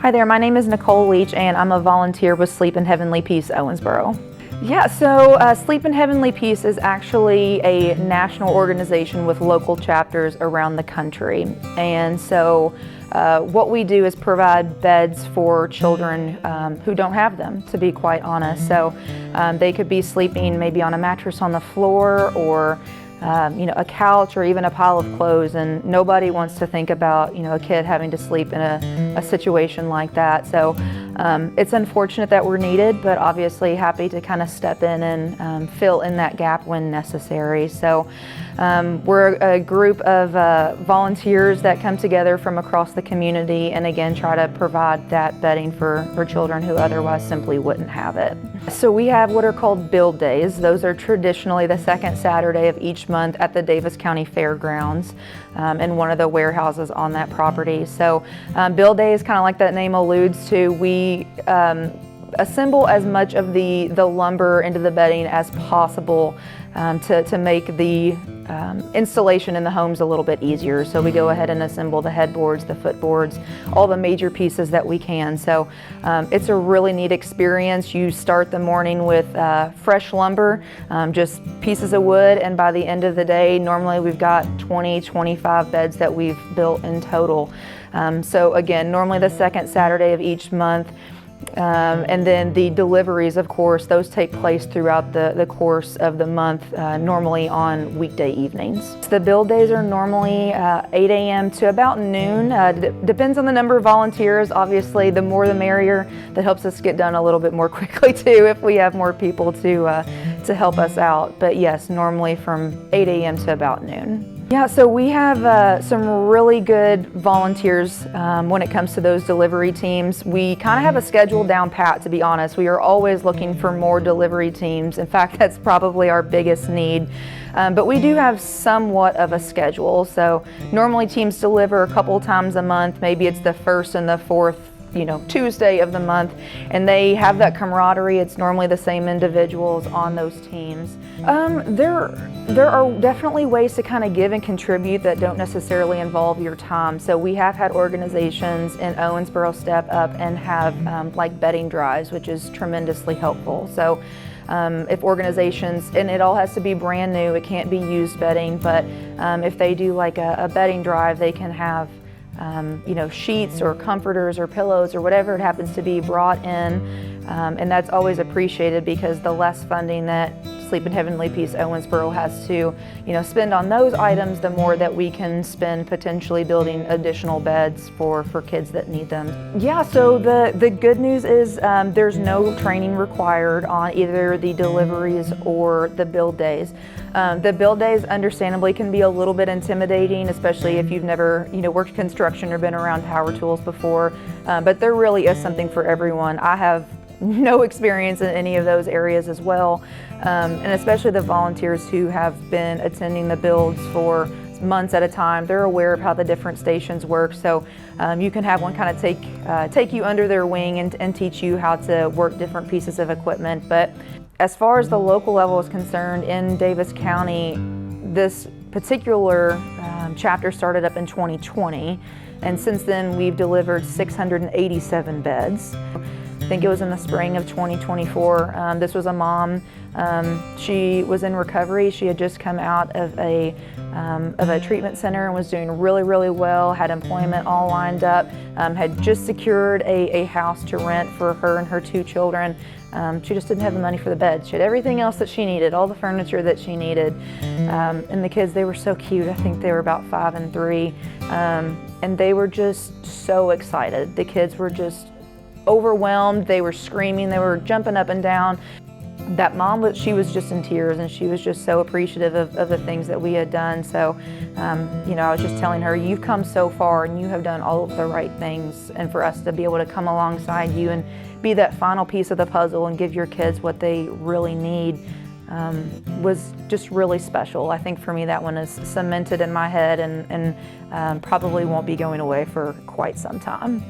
Hi there, my name is Nicole Leach and I'm a volunteer with Sleep in Heavenly Peace, Owensboro. Yeah, so Sleep in Heavenly Peace is actually a national organization with local chapters around the country. And so what we do is provide beds for children who don't have them, to be quite honest. So they could be sleeping maybe on a mattress on the floor or a couch or even a pile of clothes, and nobody wants to think about a kid having to sleep in a situation like that. So it's unfortunate that we're needed, but obviously happy to kind of step in and fill in that gap when necessary. So we're a group of volunteers that come together from across the community and again try to provide that bedding for children who otherwise simply wouldn't have it. So we have what are called build days. Those are traditionally the second Saturday of each month at the Daviess County Fair Grounds in one of the warehouses on that property. So build day is kind of like that name alludes to. We assemble as much of the lumber into the bedding as possible to make the installation in the homes a little bit easier. So we go ahead and assemble the headboards, the footboards, all the major pieces that we can. So it's a really neat experience. You start the morning with fresh lumber, just pieces of wood, and by the end of the day, normally we've got 20-25 beds that we've built in total. So again, normally the second Saturday of each month. And then the deliveries, of course, those take place throughout the course of the month, normally on weekday evenings. The build days are normally 8 a.m. to about noon. Depends on the number of volunteers. Obviously, the more the merrier. That helps us get done a little bit more quickly too if we have more people to help us out. But yes, normally from 8 a.m. to about noon. Yeah, so we have some really good volunteers when it comes to those delivery teams. We kind of have a schedule down pat, to be honest. We are always looking for more delivery teams. In fact, that's probably our biggest need. But we do have somewhat of a schedule. So normally teams deliver a couple times a month. Maybe it's the first and the fourth Tuesday of the month, and they have that camaraderie. It's normally the same individuals on those teams. There are definitely ways to kind of give and contribute that don't necessarily involve your time. So we have had organizations in Owensboro step up and have like bedding drives, which is tremendously helpful. So if organizations, and it all has to be brand new, it can't be used bedding, but if they do like a bedding drive, they can have sheets or comforters or pillows or whatever it happens to be brought in, and that's always appreciated because the less funding that Sleep in Heavenly Peace Owensboro has to spend on those items, the more that we can spend potentially building additional beds for kids that need them. Yeah, so the good news is there's no training required on either the deliveries or the build days. The build days understandably can be a little bit intimidating, especially if you've never worked construction or been around power tools before, but there really is something for everyone. I have no experience in any of those areas as well, and especially the volunteers who have been attending the builds for months at a time. They're aware of how the different stations work, so you can have one kind of take you under their wing and teach you how to work different pieces of equipment. But as far as the local level is concerned, in Daviess County, this particular chapter started up in 2020, and since then we've delivered 687 beds. I think it was in the spring of 2024. This was a mom. She was in recovery. She had just come out of a treatment center and was doing really, really well, had employment all lined up, had just secured a house to rent for her and her 2 children. She just didn't have the money for the bed. She had everything else that she needed, all the furniture that she needed. And the kids, they were so cute. I think they were about 5 and 3. And they were just so excited. The kids were just overwhelmed. They were screaming. They were jumping up and down. That mom, she was just in tears, and she was just so appreciative of the things that we had done. So, I was just telling her, you've come so far and you have done all of the right things. And for us to be able to come alongside you and be that final piece of the puzzle and give your kids what they really need was just really special. I think for me that one is cemented in my head and probably won't be going away for quite some time.